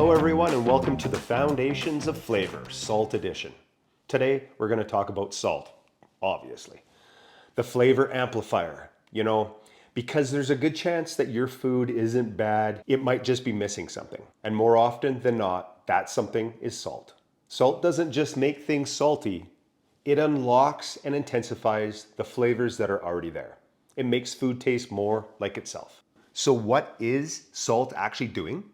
Hello everyone and welcome to the Foundations of Flavor, Salt Edition. Today we're going to talk about salt, obviously. The flavor amplifier, because there's a good chance that your food isn't bad, it might just be missing something. And more often than not, that something is salt. Salt doesn't just make things salty, it unlocks and intensifies the flavors that are already there. It makes food taste more like itself. So what is salt actually doing?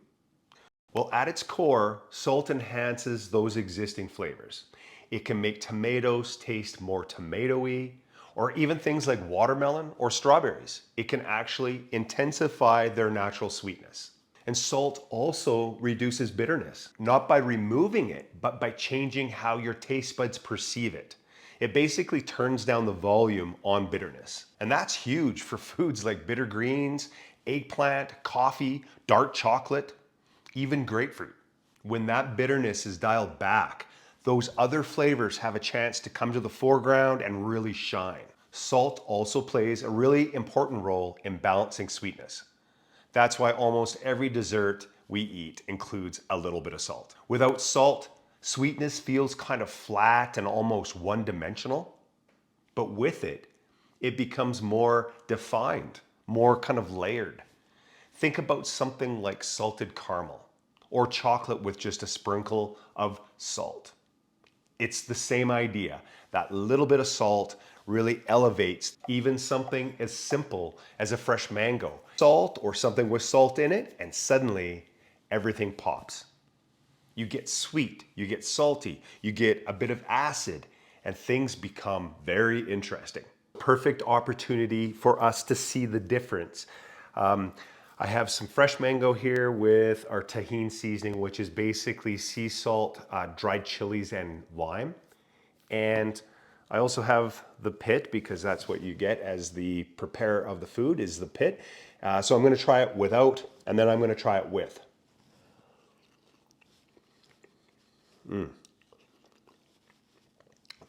Well, at its core, salt enhances those existing flavors. It can make tomatoes taste more tomatoey, or even things like watermelon or strawberries. It can actually intensify their natural sweetness. And salt also reduces bitterness, not by removing it, but by changing how your taste buds perceive it. It basically turns down the volume on bitterness. And that's huge for foods like bitter greens, eggplant, coffee, dark chocolate, even grapefruit. When that bitterness is dialed back, those other flavors have a chance to come to the foreground and really shine. Salt also plays a really important role in balancing sweetness. That's why almost every dessert we eat includes a little bit of salt. Without salt, sweetness feels kind of flat and almost one-dimensional. But with it, it becomes more defined, more kind of layered. Think about something like salted caramel or chocolate with just a sprinkle of salt. It's the same idea. That little bit of salt really elevates even something as simple as a fresh mango. Salt or something with salt in it, and suddenly everything pops. You get sweet, you get salty, you get a bit of acid, and things become very interesting. Perfect opportunity for us to see the difference. I have some fresh mango here with our tahini seasoning, which is basically sea salt, dried chilies, and lime. And I also have the pit, because that's what you get as the preparer of the food, is the pit. So I'm going to try it without, and then I'm going to try it with.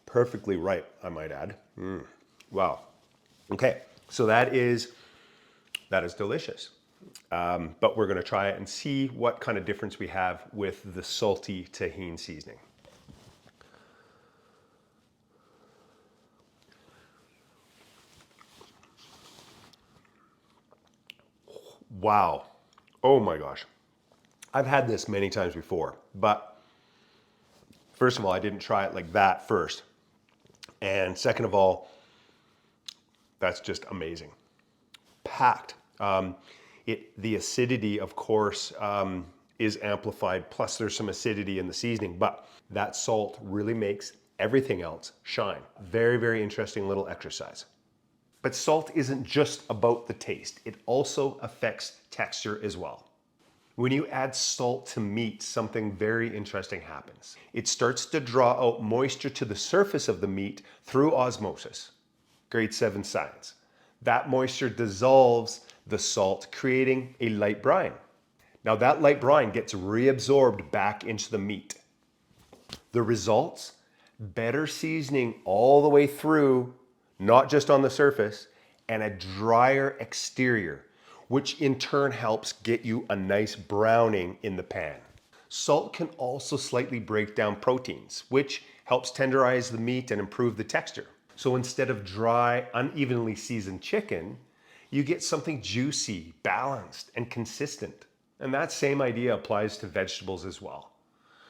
Perfectly right, I might add. Wow. Okay, so that is delicious. But we're going to try it and see what kind of difference we have with the salty tahini seasoning. Wow. Oh my gosh. I've had this many times before, but first of all, I didn't try it like that first. And second of all, that's just amazing. Packed. The acidity, of course, is amplified, plus there's some acidity in the seasoning, but that salt really makes everything else shine. Very, very interesting little exercise. But salt isn't just about the taste. It also affects texture as well. When you add salt to meat, something very interesting happens. It starts to draw out moisture to the surface of the meat through osmosis. Grade 7 science. That moisture dissolves the salt, creating a light brine. Now that light brine gets reabsorbed back into the meat. The results? Better seasoning all the way through, not just on the surface, and a drier exterior, which in turn helps get you a nice browning in the pan. Salt can also slightly break down proteins, which helps tenderize the meat and improve the texture. So instead of dry, unevenly seasoned chicken, you get something juicy, balanced, and consistent. And that same idea applies to vegetables as well.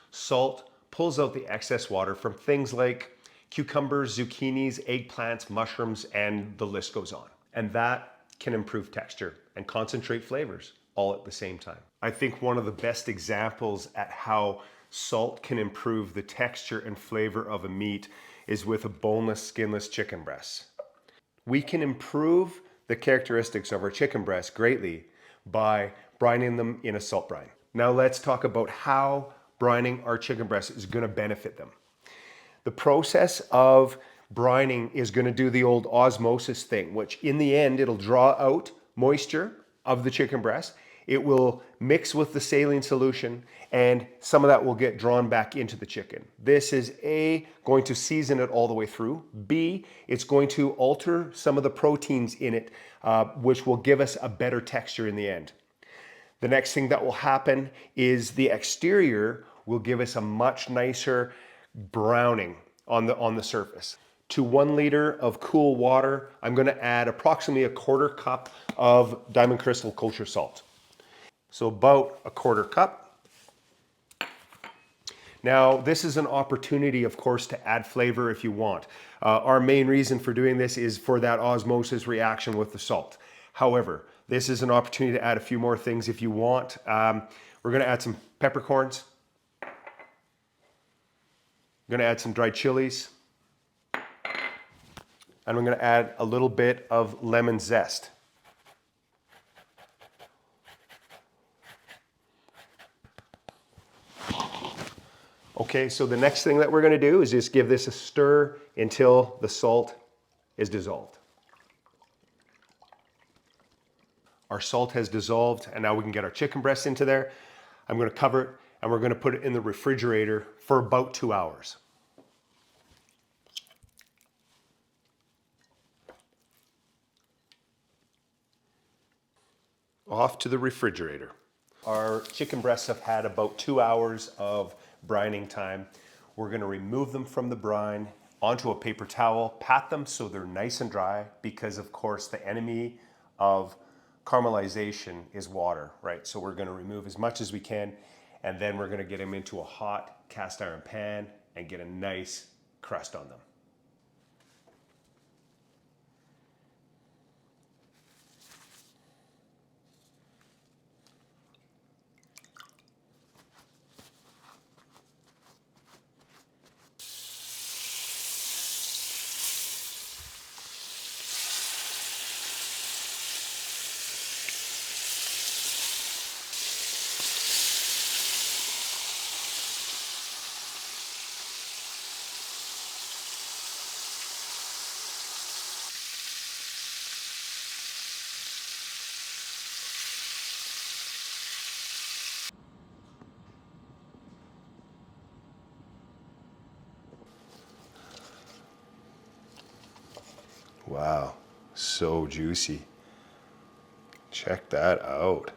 Salt pulls out the excess water from things like cucumbers, zucchinis, eggplants, mushrooms, and the list goes on. And that can improve texture and concentrate flavors all at the same time. I think one of the best examples at how salt can improve the texture and flavor of a meat is with a boneless, skinless chicken breast. We can improve the characteristics of our chicken breast greatly by brining them in a salt brine. Now let's talk about how brining our chicken breast is going to benefit them. The process of brining is going to do the old osmosis thing, which in the end, it'll draw out moisture of the chicken breast. It will mix with the saline solution, and some of that will get drawn back into the chicken. This is A, going to season it all the way through. B, it's going to alter some of the proteins in it, which will give us a better texture in the end. The next thing that will happen is the exterior will give us a much nicer browning on the surface. To 1 liter of cool water, I'm going to add approximately a 1/4 cup of Diamond Crystal kosher salt. So about a 1/4 cup. Now, this is an opportunity, of course, to add flavor if you want. Our main reason for doing this is for that osmosis reaction with the salt. However, this is an opportunity to add a few more things if you want. We're going to add some peppercorns. I'm going to add some dried chilies. And I'm going to add a little bit of lemon zest. Okay, so the next thing that we're going to do is just give this a stir until the salt is dissolved. Our salt has dissolved, and now we can get our chicken breast into there. I'm going to cover it, and we're going to put it in the refrigerator for about 2 hours. Off to the refrigerator. Our chicken breasts have had about 2 hours of brining time. We're going to remove them from the brine onto a paper towel, pat them so they're nice and dry, because of course the enemy of caramelization is water, right? So we're going to remove as much as we can, and then we're going to get them into a hot cast iron pan and get a nice crust on them. Wow, so juicy. Check that out.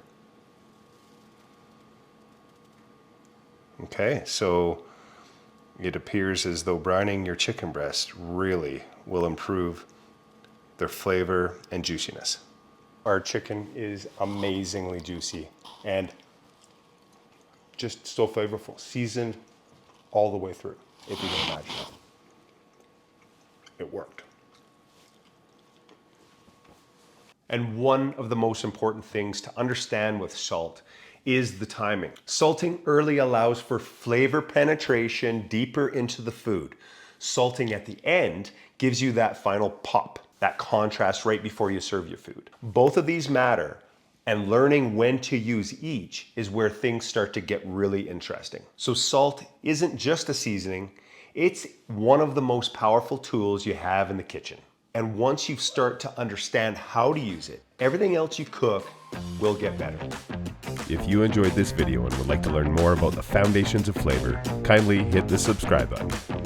Okay, so it appears as though brining your chicken breast really will improve their flavor and juiciness. Our chicken is amazingly juicy and just so flavorful, seasoned all the way through, if you can imagine it. It worked. And one of the most important things to understand with salt is the timing. Salting early allows for flavor penetration deeper into the food. Salting at the end gives you that final pop, that contrast right before you serve your food. Both of these matter, and learning when to use each is where things start to get really interesting. So salt isn't just a seasoning, it's one of the most powerful tools you have in the kitchen. And once you start to understand how to use it, everything else you cook will get better. If you enjoyed this video and would like to learn more about the foundations of flavor, kindly hit the subscribe button.